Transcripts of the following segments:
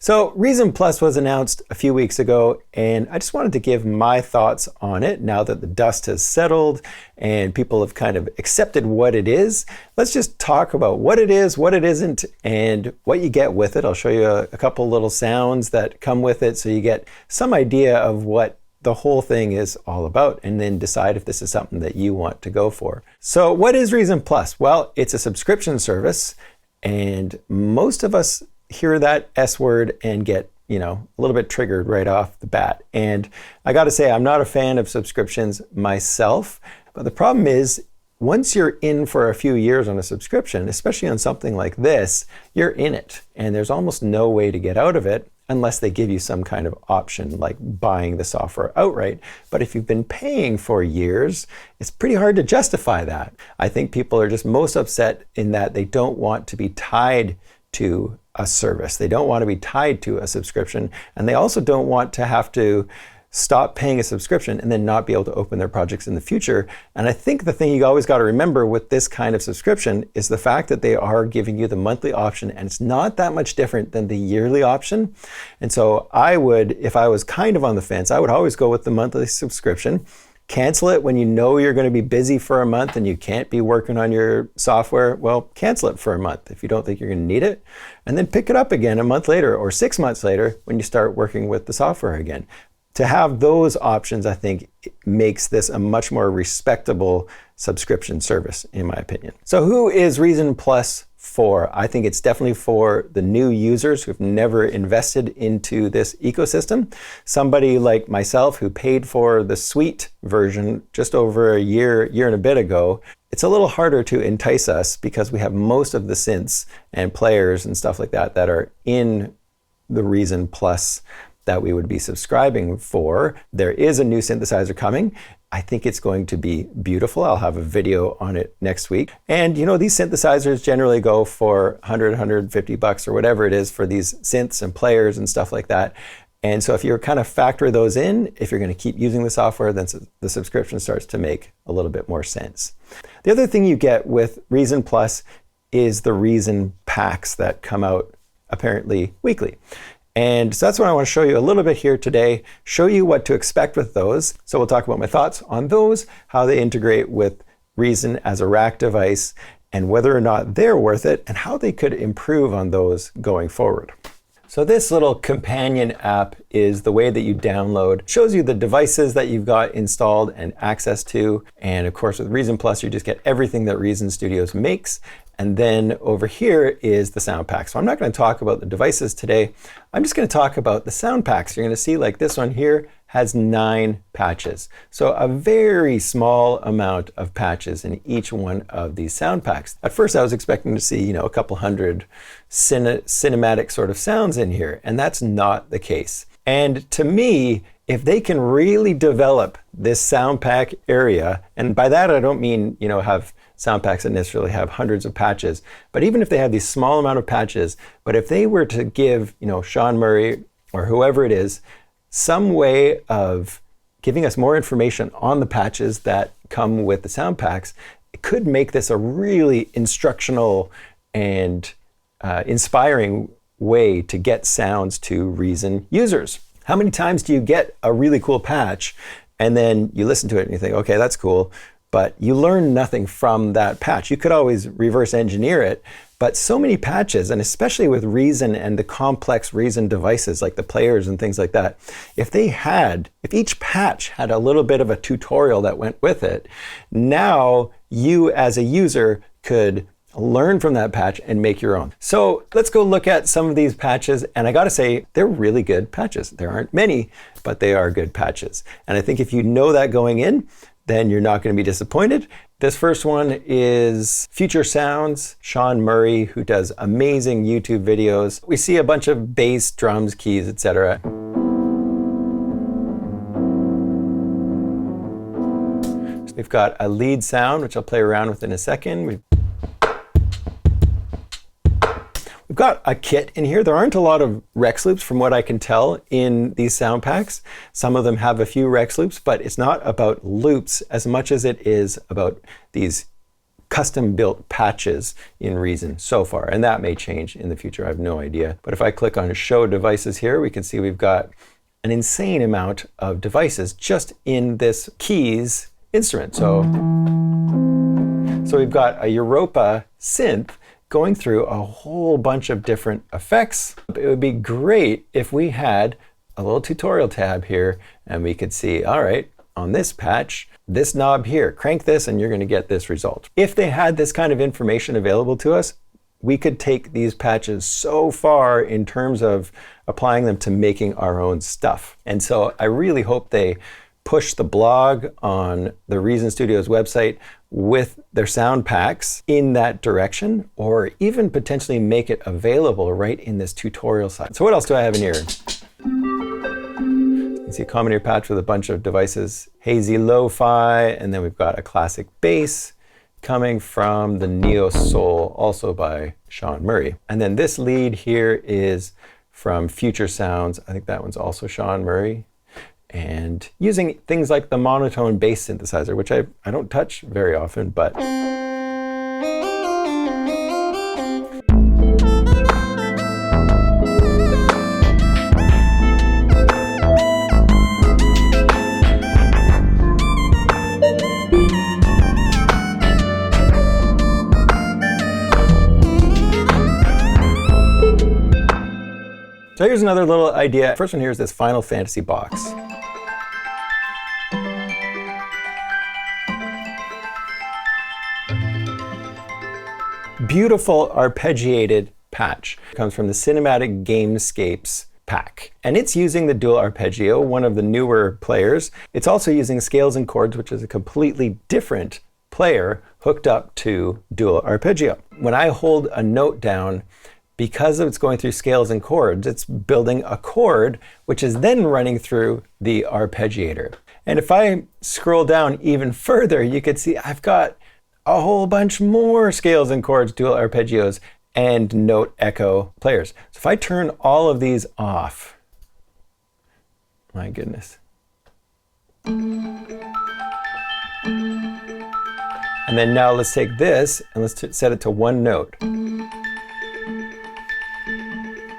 So Reasonplus was announced a few weeks ago, and I just wanted to give my thoughts on it now that the dust has settled and people have kind of accepted what it is. Let's just talk about what it is, what it isn't, and what you get with it. I'll show you a couple little sounds that come with it so you get some idea of what the whole thing is all about, and then decide if this is something that you want to go for. So what is Reasonplus? Well, it's a subscription service, and most of us hear that S word and get, a little bit triggered right off the bat. And I got to say, I'm not a fan of subscriptions myself, but the problem is once you're in for a few years on a subscription, especially on something like this, you're in it, and there's almost no way to get out of it unless they give you some kind of option like buying the software outright. But if you've been paying for years, it's pretty hard to justify that. I think people are just most upset in that they don't want to be tied to a service. They don't want to be tied to a subscription, and they also don't want to have to stop paying a subscription and then not be able to open their projects in the future. And I think the thing you always got to remember with this kind of subscription is the fact that they are giving you the monthly option, and it's not that much different than the yearly option. And so I would, if I was kind of on the fence, I would always go with the monthly subscription. Cancel it when you know you're going to be busy for a month and you can't be working on your software. Well, cancel it for a month if you don't think you're going to need it, and then pick it up again a month later or 6 months later when you start working with the software again. To have those options, I think, makes this a much more respectable subscription service, in my opinion. So who is Reasonplus for? I think it's definitely for the new users who've never invested into this ecosystem. Somebody like myself who paid for the suite version just over a year and a bit ago. It's a little harder to entice us because we have most of the synths and players and stuff like that that are in the Reasonplus that we would be subscribing for. There is a new synthesizer coming. I think it's going to be beautiful. I'll have a video on it next week. And these synthesizers generally go for $100, $150 or whatever it is for these synths and players and stuff like that. And so if you kind of factor those in, if you're going to keep using the software, then the subscription starts to make a little bit more sense. The other thing you get with Reasonplus is the Reason packs that come out apparently weekly. And so that's what I want to show you a little bit here today, show you what to expect with those. So we'll talk about my thoughts on those, how they integrate with Reason as a rack device, and whether or not they're worth it, and how they could improve on those going forward. So this little companion app is the way that you download. Shows you the devices that you've got installed and access to. And of course with Reasonplus, you just get everything that Reason Studios makes. And then over here is the sound pack. So I'm not going to talk about the devices today. I'm just going to talk about the sound packs. You're going to see like this one here has 9 patches. So a very small amount of patches in each one of these sound packs. At first I was expecting to see, a couple hundred cinematic sort of sounds in here, and that's not the case. And to me, if they can really develop this sound pack area, and by that I don't mean, have sound packs that necessarily have hundreds of patches, but even if they have these small amount of patches, but if they were to give, Sean Murray or whoever it is, some way of giving us more information on the patches that come with the sound packs, it could make this a really instructional and inspiring way to get sounds to Reason users. How many times do you get a really cool patch and then you listen to it and you think, okay, that's cool, but you learn nothing from that patch? You could always reverse engineer it, but so many patches, and especially with Reason and the complex Reason devices like the players and things like that, if each patch had a little bit of a tutorial that went with it, now you as a user could learn from that patch and make your own. So let's go look at some of these patches, and I gotta say, they're really good patches. There aren't many, but they are good patches. And I think if you know that going in, then you're not going to be disappointed. This first one is Future Sounds, Sean Murray, who does amazing YouTube videos. We see a bunch of bass, drums, keys, etc. We've got a lead sound, which I'll play around with in a second. We've got a kit in here. There aren't a lot of Rex loops from what I can tell in these sound packs. Some of them have a few Rex loops, but it's not about loops as much as it is about these custom-built patches in Reason so far, and that may change in the future. I have no idea. But if I click on Show Devices here, we can see we've got an insane amount of devices just in this keys instrument. So we've got a Europa synth going through a whole bunch of different effects. It would be great if we had a little tutorial tab here and we could see, all right, on this patch, this knob here, crank this and you're going to get this result. If they had this kind of information available to us, we could take these patches so far in terms of applying them to making our own stuff. And so I really hope they push the blog on the Reason Studio's website with their sound packs in that direction, or even potentially make it available right in this tutorial side. So what else do I have in here? You see a common ear patch with a bunch of devices, hazy lo-fi, and then we've got a classic bass coming from the Neo Soul, also by Sean Murray. And then this lead here is from Future Sounds. I think that one's also Sean Murray. And using things like the monotone bass synthesizer, which I don't touch very often, but so here's another little idea. First one here is this Final Fantasy box. Beautiful arpeggiated patch. It comes from the Cinematic Gamescapes pack. And it's using the dual arpeggio, one of the newer players. It's also using scales and chords, which is a completely different player hooked up to dual arpeggio. When I hold a note down, because it's going through scales and chords, it's building a chord, which is then running through the arpeggiator. And if I scroll down even further, you can see I've got a whole bunch more scales and chords, dual arpeggios, and note echo players. So if I turn all of these off, my goodness. And then now let's take this and let's set it to one note.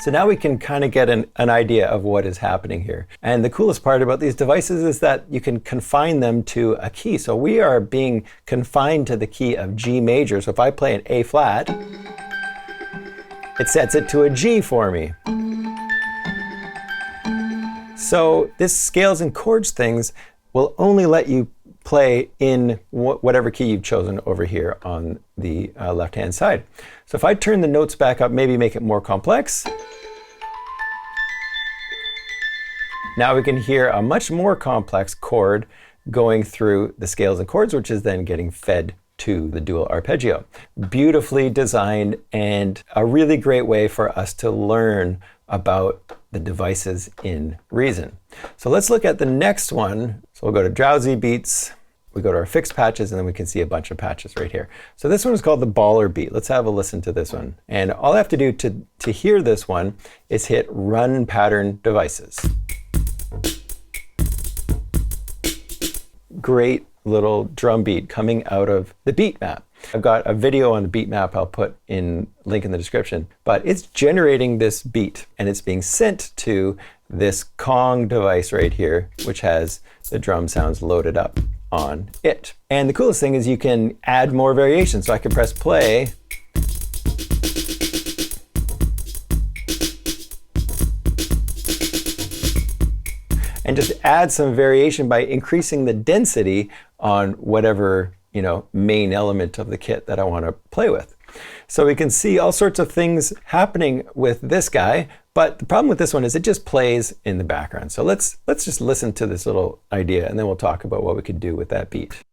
So now we can kind of get an idea of what is happening here. And the coolest part about these devices is that you can confine them to a key. So we are being confined to the key of G major. So if I play an A flat, it sets it to a G for me. So this scales and chords things will only let you play in whatever key you've chosen over here on the left-hand side. So if I turn the notes back up, maybe make it more complex, now we can hear a much more complex chord going through the scales and chords, which is then getting fed to the dual arpeggio. Beautifully designed and a really great way for us to learn about the devices in Reason. So let's look at the next one. So we'll go to Drowsy Beats, we go to our fixed patches, and then we can see a bunch of patches right here. So this one is called the Baller Beat. Let's have a listen to this one. And all I have to do to hear this one is hit Run Pattern Devices. Great little drum beat coming out of the beat map. I've got a video on the beat map I'll put in link in the description, but it's generating this beat and it's being sent to this Kong device right here, which has the drum sounds loaded up on it. And the coolest thing is you can add more variations. So I can press play and just add some variation by increasing the density on whatever, main element of the kit that I want to play with. So we can see all sorts of things happening with this guy, but the problem with this one is it just plays in the background. So let's just listen to this little idea and then we'll talk about what we could do with that beat.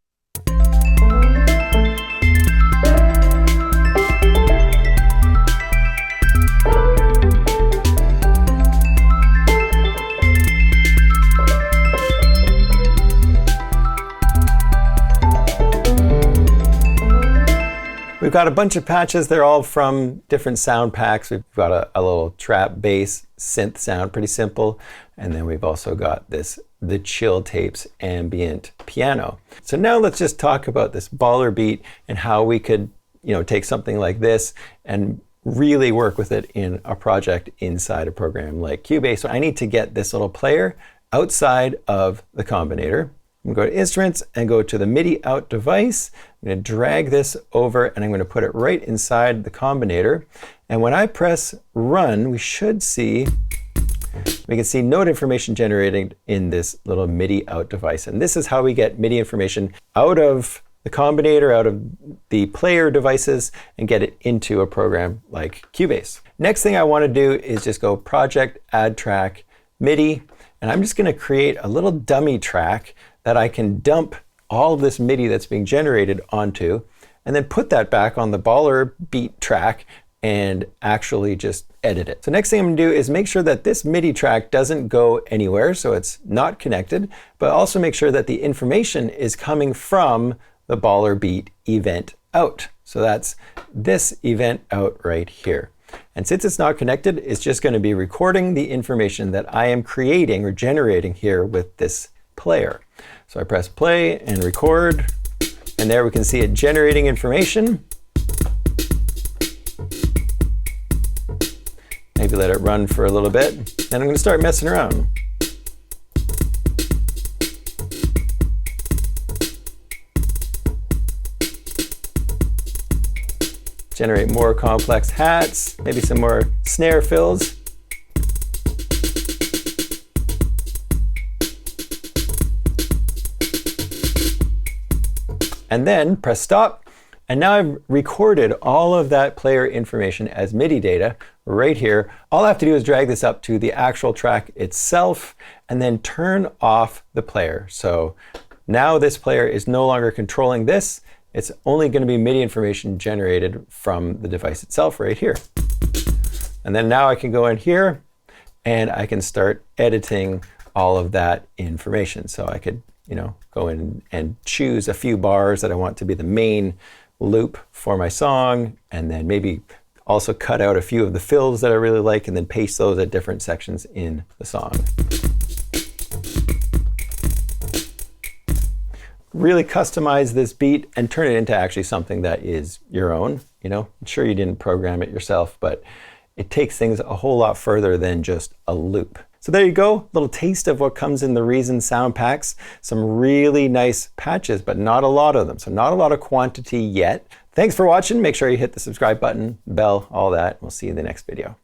We've got a bunch of patches. They're all from different sound packs. We've got a little trap bass synth sound, pretty simple. And then we've also got the Chill Tapes ambient piano. So now let's just talk about this baller beat and how we could, take something like this and really work with it in a project inside a program like Cubase. So I need to get this little player outside of the combinator. I'm going to go to Instruments and go to the MIDI out device. I'm going to drag this over and I'm going to put it right inside the combinator. And when I press run, we can see note information generated in this little MIDI out device. And this is how we get MIDI information out of the combinator, out of the player devices, and get it into a program like Cubase. Next thing I want to do is just go Project, Add Track, MIDI, and I'm just going to create a little dummy track that I can dump all of this MIDI that's being generated onto, and then put that back on the baller beat track and actually just edit it. So next thing I'm going to do is make sure that this MIDI track doesn't go anywhere, so it's not connected, but also make sure that the information is coming from the baller beat event out. So that's this event out right here. And since it's not connected, it's just going to be recording the information that I am creating or generating here with this player. So I press play and record, and there we can see it generating information. Maybe let it run for a little bit. Then I'm going to start messing around. Generate more complex hats, maybe some more snare fills. And then press stop. And now I've recorded all of that player information as MIDI data right here. All I have to do is drag this up to the actual track itself and then turn off the player. So now this player is no longer controlling this. It's only going to be MIDI information generated from the device itself right here. And then now I can go in here and I can start editing all of that information. So I could, go in and choose a few bars that I want to be the main loop for my song, and then maybe also cut out a few of the fills that I really like and then paste those at different sections in the song. Really customize this beat and turn it into actually something that is your own. I'm sure you didn't program it yourself, but it takes things a whole lot further than just a loop. So there you go, little taste of what comes in the Reason sound packs. Some really nice patches, but not a lot of them. So not a lot of quantity yet. Thanks for watching. Make sure you hit the subscribe button, bell, all that. We'll see you in the next video.